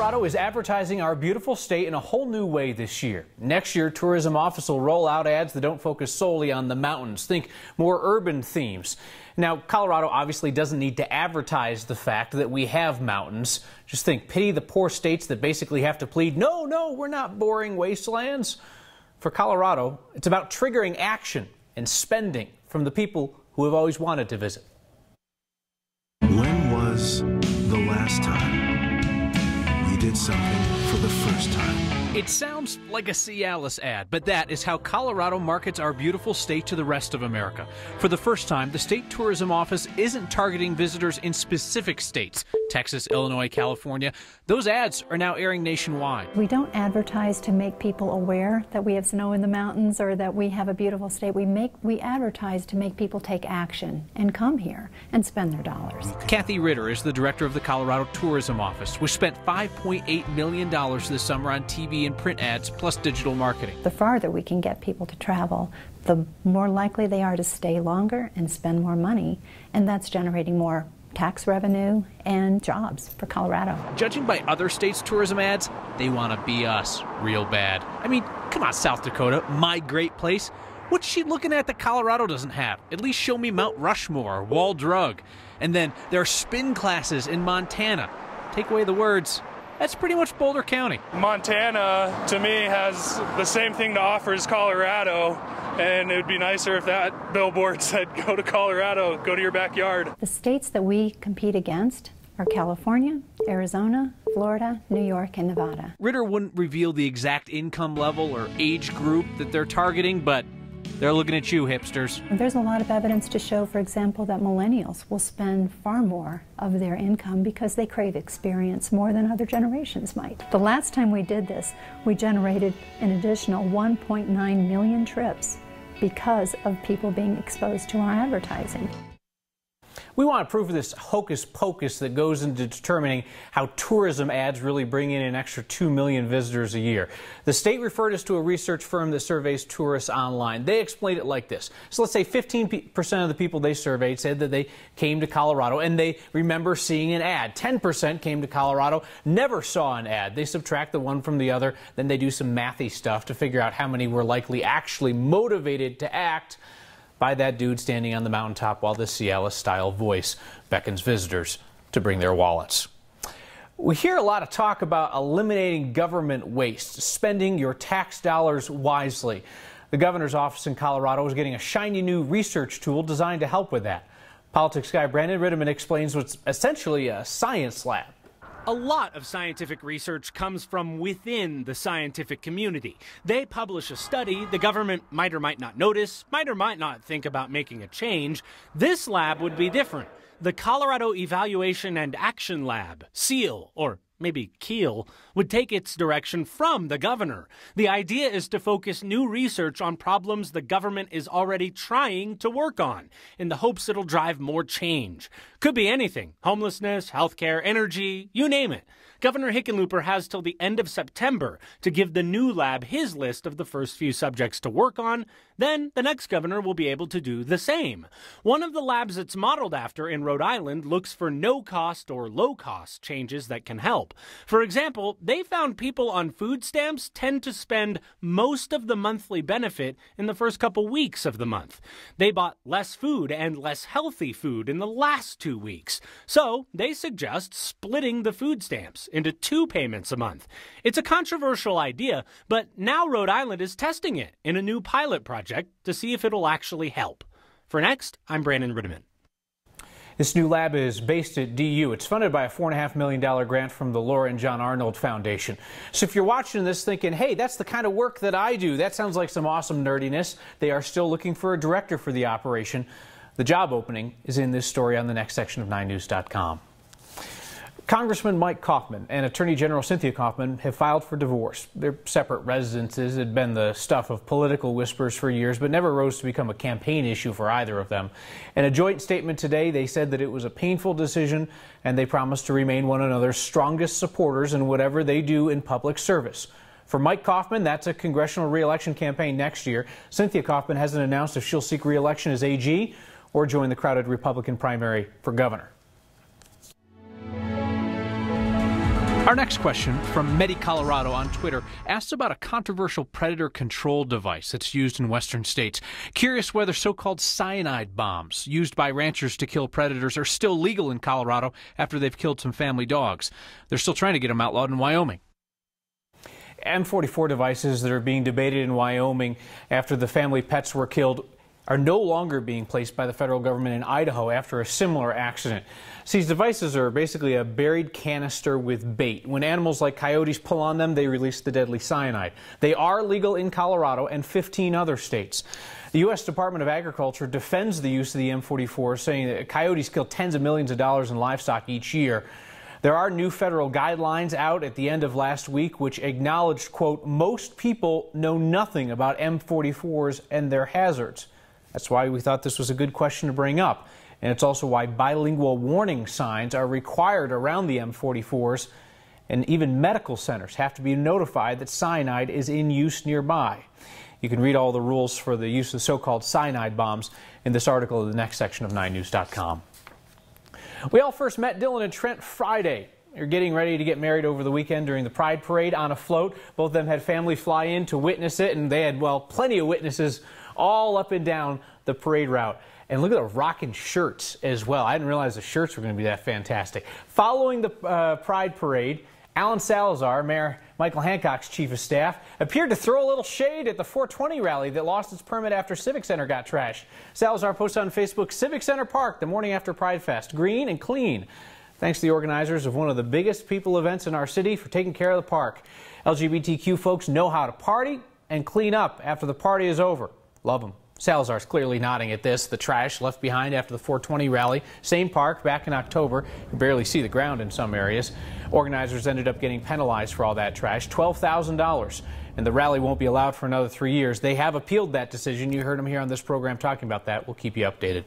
Colorado is advertising our beautiful state in a whole new way this year. Next year, tourism office will roll out ads that don't focus solely on the mountains. Think more urban themes. Now, Colorado obviously doesn't need to advertise the fact that we have mountains. Just think, pity the poor states that basically have to plead, no, we're not boring wastelands. For Colorado, it's about triggering action and spending from the people who have always wanted to visit. When was the last time we did something for the first time? It sounds like a Cialis ad, but that is how Colorado markets our beautiful state to the rest of America. For the first time, the state tourism office isn't targeting visitors in specific states. Texas, Illinois, California. Those ads are now airing nationwide. We don't advertise to make people aware that we have snow in the mountains or that we have a beautiful state. We advertise to make people take action and come here and spend their dollars. Kathy Ritter is the director of the Colorado Tourism Office, which spent $5.8 million this summer on TV and print ads plus digital marketing. The farther we can get people to travel, the more likely they are to stay longer and spend more money, and that's generating more tax revenue and jobs for Colorado. Judging by other states' tourism ads, they want to be us real bad. I mean, come on, South Dakota, my great place. What's she looking at that Colorado doesn't have? At least show me Mount Rushmore or Wall Drug. And then there are spin classes in Montana. Take away the words. That's pretty much Boulder County. Montana, to me, has the same thing to offer as Colorado, and it would be nicer if that billboard said, go to Colorado, go to your backyard. The states that we compete against are California, Arizona, Florida, New York, and Nevada. Ritter wouldn't reveal the exact income level or age group that they're targeting, but they're looking at you, hipsters. There's a lot of evidence to show, for example, that millennials will spend far more of their income because they crave experience more than other generations might. The last time we did this, we generated an additional 1.9 million trips because of people being exposed to our advertising. We want proof of this hocus pocus that goes into determining how tourism ads really bring in an extra 2 million visitors a year. The state referred us to a research firm that surveys tourists online. They explained it like this. So let's say 15% of the people they surveyed said that they came to Colorado and they remember seeing an ad. 10% came to Colorado, never saw an ad. They subtract the one from the other, then they do some mathy stuff to figure out how many were likely actually motivated to act by that dude standing on the mountaintop while this Cialis-style voice beckons visitors to bring their wallets. We hear a lot of talk about eliminating government waste, spending your tax dollars wisely. The governor's office in Colorado is getting a shiny new research tool designed to help with that. Politics guy Brandon Ritterman explains what's essentially a science lab. A lot of scientific research comes from within the scientific community. They publish a study the government might or might not notice, might or might not think about making a change. This lab would be different. The Colorado Evaluation and Action Lab, SEAL, or maybe Keel, would take its direction from the governor. The idea is to focus new research on problems the government is already trying to work on, in the hopes it'll drive more change. Could be anything: homelessness, healthcare, energy, you name it. Governor Hickenlooper has till the end of September to give the new lab his list of the first few subjects to work on. Then the next governor will be able to do the same. One of the labs it's modeled after in Rhode Island looks for no-cost or low-cost changes that can help. For example, they found people on food stamps tend to spend most of the monthly benefit in the first couple weeks of the month. They bought less food and less healthy food in the last 2 weeks. So they suggest splitting the food stamps into 2 payments a month. It's a controversial idea, but now Rhode Island is testing it in a new pilot project to see if it'll actually help. For Next, I'm Brandon Ritterman. This new lab is based at DU. It's funded by a $4.5 million grant from the Laura and John Arnold Foundation. So if you're watching this thinking, hey, that's the kind of work that I do, that sounds like some awesome nerdiness, they are still looking for a director for the operation. The job opening is in this story on the next section of 9news.com. Congressman Mike Coffman and Attorney General Cynthia Coffman have filed for divorce. Their separate residences had been the stuff of political whispers for years, but never rose to become a campaign issue for either of them. In a joint statement today, they said that it was a painful decision, and they promised to remain one another's strongest supporters in whatever they do in public service. For Mike Coffman, that's a congressional re-election campaign next year. Cynthia Coffman hasn't announced if she'll seek re-election as AG or join the crowded Republican primary for governor. Our next question from Medi Colorado on Twitter asks about a controversial predator control device that's used in western states. Curious whether so-called cyanide bombs used by ranchers to kill predators are still legal in Colorado after they've killed some family dogs. They're still trying to get them outlawed in Wyoming. M44 devices that are being debated in Wyoming after the family pets were killed are no longer being placed by the federal government in Idaho after a similar accident. So these devices are basically a buried canister with bait. When animals like coyotes pull on them, they release the deadly cyanide. They are legal in Colorado and 15 other states. The U.S. Department of Agriculture defends the use of the M44, saying that coyotes kill tens of millions of dollars in livestock each year. There are new federal guidelines out at the end of last week which acknowledged, quote, most people know nothing about M44s and their hazards. That's why we thought this was a good question to bring up. And it's also why bilingual warning signs are required around the M44s, and even medical centers have to be notified that cyanide is in use nearby. You can read all the rules for the use of so-called cyanide bombs in this article in the next section of 9news.com. We all first met Dylan and Trent Friday. They're getting ready to get married over the weekend during the Pride Parade on a float. Both of them had family fly in to witness it, and they had, well, plenty of witnesses all up and down the parade route. And look at the rocking shirts as well. I didn't realize the shirts were going to be that fantastic. Following the Pride Parade, Alan Salazar, Mayor Michael Hancock's chief of staff, appeared to throw a little shade at the 420 rally that lost its permit after Civic Center got trashed. Salazar posted on Facebook, Civic Center Park the morning after Pride Fest, green and clean. Thanks to the organizers of one of the biggest people events in our city for taking care of the park. LGBTQ folks know how to party and clean up after the party is over. Love them. Salazar's clearly nodding at this. The trash left behind after the 420 rally. Same park back in October. You can barely see the ground in some areas. Organizers ended up getting penalized for all that trash, $12,000. And the rally won't be allowed for another 3 years. They have appealed that decision. You heard them here on this program talking about that. We'll keep you updated.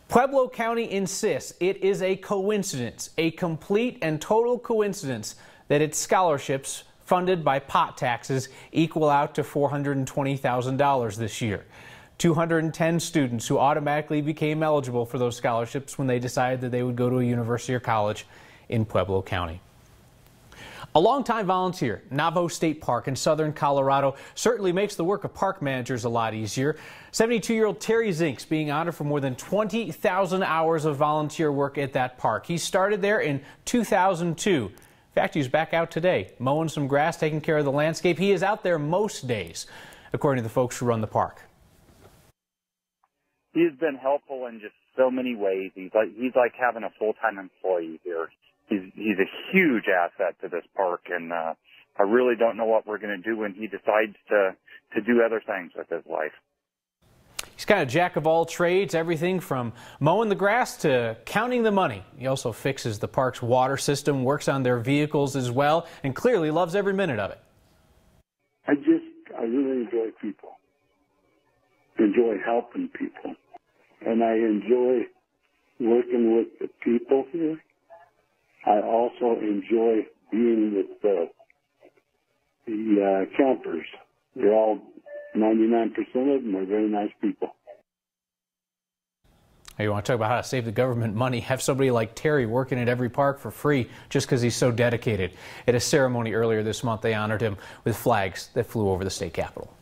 Pueblo County insists it is a coincidence, a complete and total coincidence, that its scholarships funded by pot taxes equal out to $420,000 this year. 210 students who automatically became eligible for those scholarships when they decided that they would go to a university or college in Pueblo County. A longtime volunteer, Navajo State Park in southern Colorado, certainly makes the work of park managers a lot easier. 72-year-old Terry Zink's being honored for more than 20,000 hours of volunteer work at that park. He started there in 2002. In fact, he's back out today, mowing some grass, taking care of the landscape. He is out there most days, according to the folks who run the park. He's been helpful in just so many ways. He's like having a full-time employee here. He's a huge asset to this park, and I really don't know what we're going to do when he decides to do other things with his life. He's kind of jack of all trades, everything from mowing the grass to counting the money. He also fixes the park's water system, works on their vehicles as well, and clearly loves every minute of it. I really enjoy people, enjoy helping people, and I enjoy working with the people here. I also enjoy being with the campers. They're all 99% of them are very nice people. Hey, you want to talk about how to save the government money? Have somebody like Terry working at every park for free just because he's so dedicated. At a ceremony earlier this month, they honored him with flags that flew over the state capitol.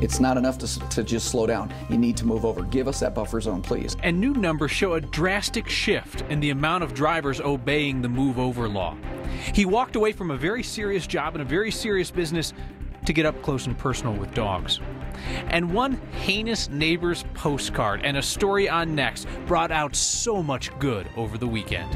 It's not enough to just slow down. You need to move over. Give us that buffer zone, please. And new numbers show a drastic shift in the amount of drivers obeying the move over law. He walked away from a very serious job and a very serious business to get up close and personal with dogs. And one heinous neighbor's postcard and a story on Next brought out so much good over the weekend.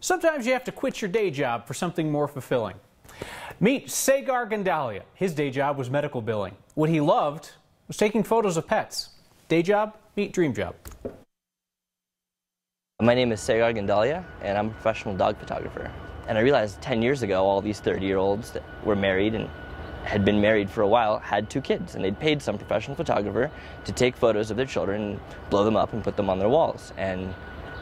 Sometimes you have to quit your day job for something more fulfilling. Meet Sagar Gandalia. His day job was medical billing. What he loved was taking photos of pets. Day job, meet dream job. My name is Sagar Gandalia, and I'm a professional dog photographer. And I realized 10 years ago, all these 30-year-olds that were married and had been married for a while had 2 kids, and they'd paid some professional photographer to take photos of their children and blow them up and put them on their walls. And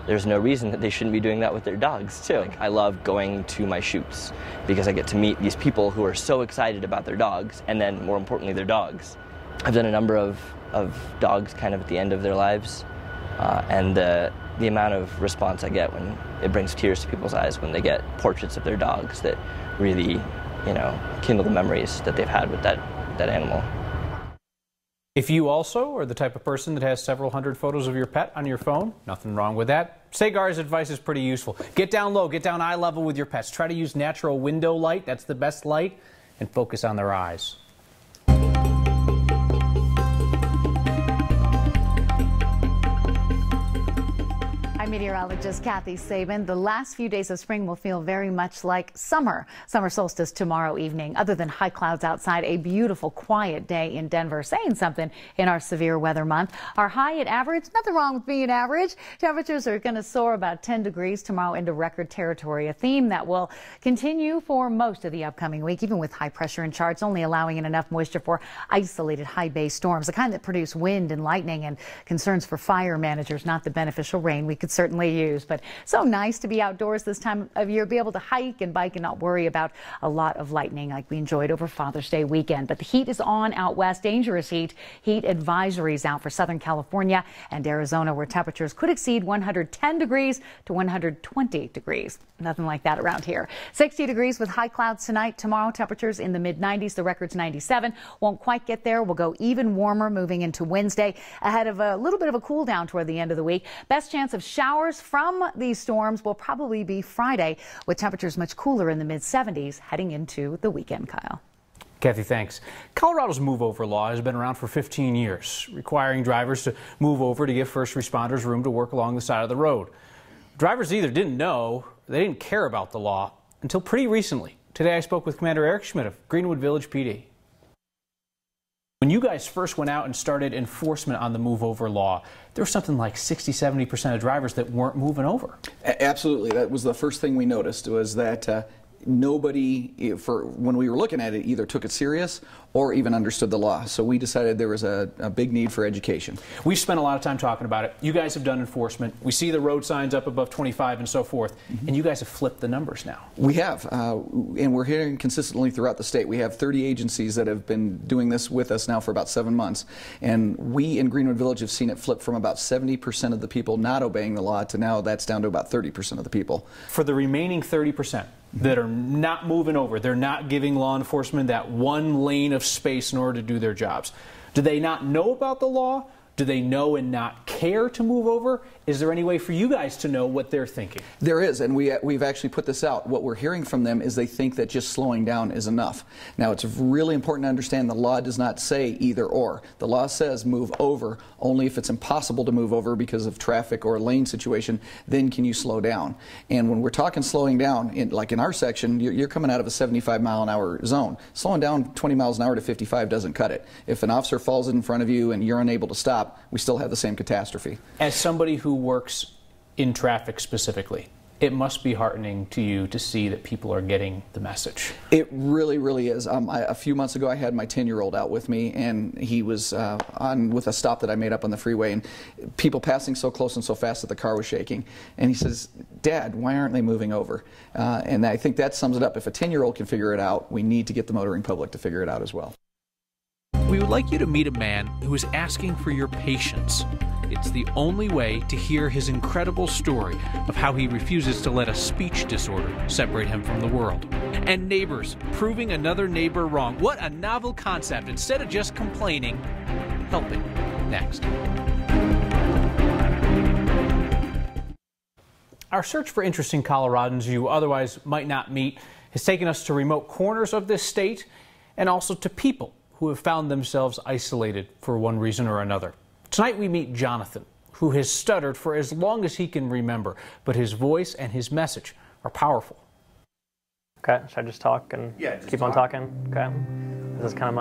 there's no reason that they shouldn't be doing that with their dogs too. Like, I love going to my shoots because I get to meet these people who are so excited about their dogs, and then more importantly their dogs. I've done a number of dogs kind of at the end of their lives, and the amount of response I get when it brings tears to people's eyes when they get portraits of their dogs that really, you know, kindle the memories that they've had with that animal. If you also are the type of person that has several hundred photos of your pet on your phone, nothing wrong with that. Sagar's advice is pretty useful. Get down low, get down eye level with your pets. Try to use natural window light, that's the best light, and focus on their eyes. I'm meteorologist Kathy Sabin. The last few days of spring will feel very much like summer. Summer solstice tomorrow evening. Other than high clouds outside, a beautiful, quiet day in Denver, saying something in our severe weather month. Our high at average, nothing wrong with being average. Temperatures are going to soar about 10 degrees tomorrow into record territory, a theme that will continue for most of the upcoming week, even with high pressure in charts only allowing in enough moisture for isolated high base storms, the kind that produce wind and lightning and concerns for fire managers, not the beneficial rain we could certainly use. But so nice to be outdoors this time of year, be able to hike and bike and not worry about a lot of lightning like we enjoyed over Father's Day weekend. But the heat is on out west, dangerous heat. Heat advisories out for Southern California and Arizona, where temperatures could exceed 110 degrees to 120 degrees. Nothing like that around here. 60 degrees with high clouds tonight. Tomorrow, temperatures in the mid-90s. The record's 97. Won't quite get there. We'll go even warmer moving into Wednesday, ahead of a little bit of a cool down toward the end of the week. Best chance of showers from these storms will probably be Friday, with temperatures much cooler in the mid-70s heading into the weekend, Kyle. Kathy, thanks. Colorado's move-over law has been around for 15 years, requiring drivers to move over to give first responders room to work along the side of the road. Drivers either didn't know or they didn't care about the law until pretty recently. Today I spoke with Commander Eric Schmidt of Greenwood Village PD. When you guys first went out and started enforcement on the move-over law, there was something like 60–70% of drivers that weren't moving over. Absolutely. That was the first thing we noticed, was that nobody, when we were looking at it, either took it serious or even understood the law. So we decided there was a big need for education. We've spent a lot of time talking about it. You guys have done enforcement. We see the road signs up above 25 and so forth, and you guys have flipped the numbers now. We have, and we're hearing consistently throughout the state. We have 30 agencies that have been doing this with us now for about 7 months, and we in Greenwood Village have seen it flip from about 70% of the people not obeying the law to now that's down to about 30% of the people. For the remaining 30%, that are not moving over, they're not giving law enforcement that one lane of space in order to do their jobs. Do they not know about the law? Do they know and not care to move over? Is there any way for you guys to know what they're thinking? There is, and we've actually put this out. What we're hearing from them is they think that just slowing down is enough. Now, it's really important to understand the law does not say either or. The law says move over only if it's impossible to move over because of traffic or a lane situation, then can you slow down. And when we're talking slowing down, like in our section, you're coming out of a 75-mile-an-hour zone. Slowing down 20 miles an hour to 55 doesn't cut it. If an officer falls in front of you and you're unable to stop, we still have the same catastrophe. As somebody who works in traffic specifically, it must be heartening to you to see that people are getting the message. It really, really is. A few months ago, I had my 10-year-old out with me, and he was on with a stop that I made up on the freeway, and people passing so close and so fast that the car was shaking. And he says, "Dad, why aren't they moving over?" And I think that sums it up. If a 10-year-old can figure it out, we need to get the motoring public to figure it out as well. We would like you to meet a man who is asking for your patience. It's the only way to hear his incredible story of how he refuses to let a speech disorder separate him from the world. And neighbors proving another neighbor wrong. What a novel concept. Instead of just complaining, helping. Next. Our search for interesting Coloradans you otherwise might not meet has taken us to remote corners of this state and also to people who have found themselves isolated for one reason or another. Tonight we meet Jonathan, who has stuttered for as long as he can remember, but his voice and his message are powerful. Okay, should I just talk and keep on talking? Okay. This is kind of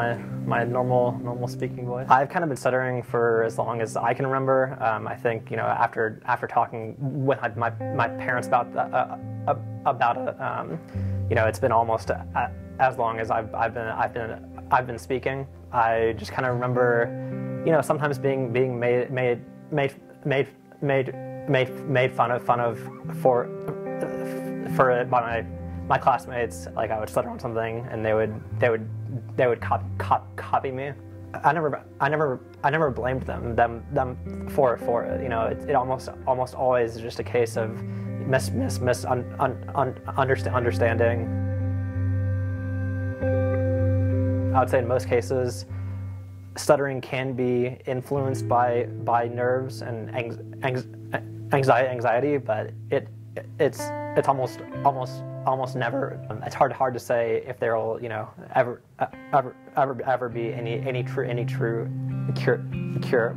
my normal speaking voice. I've kind of been stuttering for as long as I can remember. I think, you know, after talking with my parents about it, you know, it's been almost as long as I've been speaking. I just kind of remember, you know, sometimes being made fun of for it by my classmates. Like, I would stutter on something and they would copy me. I never blamed them for it. You know, it almost always is just a case of misunderstanding. I would say in most cases, stuttering can be influenced by nerves and anxiety, but it's almost never. It's hard to say if there will, you know, ever be any true cure.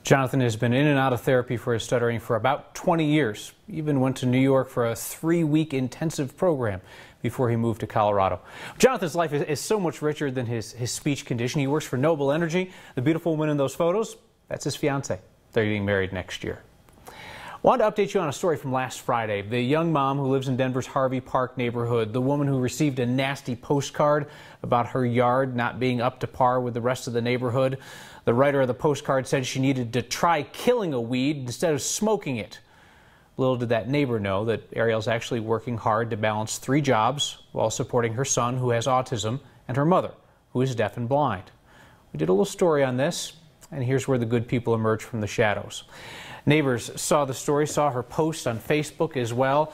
Jonathan has been in and out of therapy for his stuttering for about 20 years. He even went to New York for a 3-week intensive program before he moved to Colorado. Jonathan's life is so much richer than his speech condition. He works for Noble Energy. The beautiful woman in those photos, that's his fiancée. They're getting married next year. Wanted to update you on a story from last Friday. The young mom who lives in Denver's Harvey Park neighborhood, the woman who received a nasty postcard about her yard not being up to par with the rest of the neighborhood. The writer of the postcard said she needed to try killing a weed instead of smoking it. Little did that neighbor know that Ariel's actually working hard to balance 3 jobs while supporting her son, who has autism, and her mother, who is deaf and blind. We did a little story on this, and here's where the good people emerge from the shadows. Neighbors saw the story, saw her post on Facebook as well,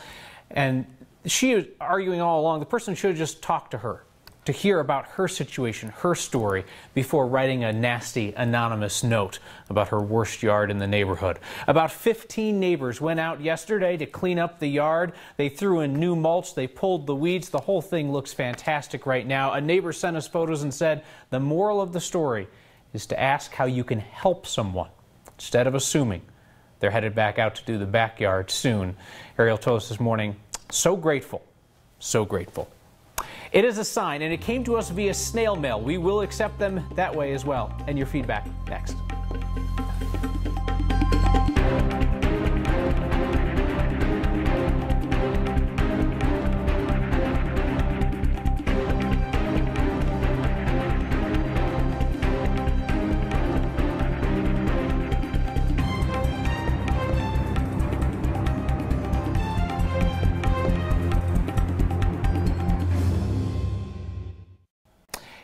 and she was arguing all along the person should have just talked to her to hear about her situation, her story, before writing a nasty anonymous note about her worst yard in the neighborhood. About 15 neighbors went out yesterday to clean up the yard. They threw in new mulch, they pulled the weeds. The whole thing looks fantastic right now. A neighbor sent us photos and said, the moral of the story is to ask how you can help someone instead of assuming. They're headed back out to do the backyard soon. Ariel told us this morning, so grateful, so grateful. It is a sign, and it came to us via snail mail. We will accept them that way as well. And your feedback next.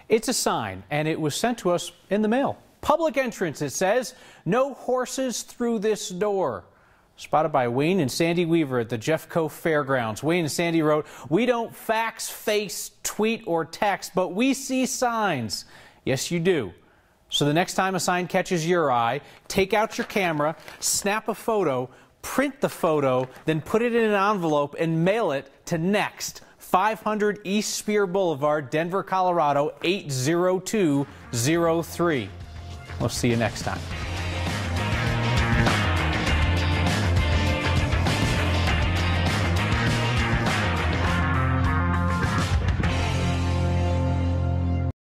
It's a sign, and it was sent to us in the mail. Public entrance, it says. No horses through this door. Spotted by Wayne and Sandy Weaver at the Jeffco Fairgrounds. Wayne and Sandy wrote, we don't fax, face, tweet, or text, but we see signs. Yes, you do. So the next time a sign catches your eye, take out your camera, snap a photo, print the photo, then put it in an envelope and mail it to Next, 500 East Spear Boulevard, Denver, Colorado, 80203. We'll see you next time.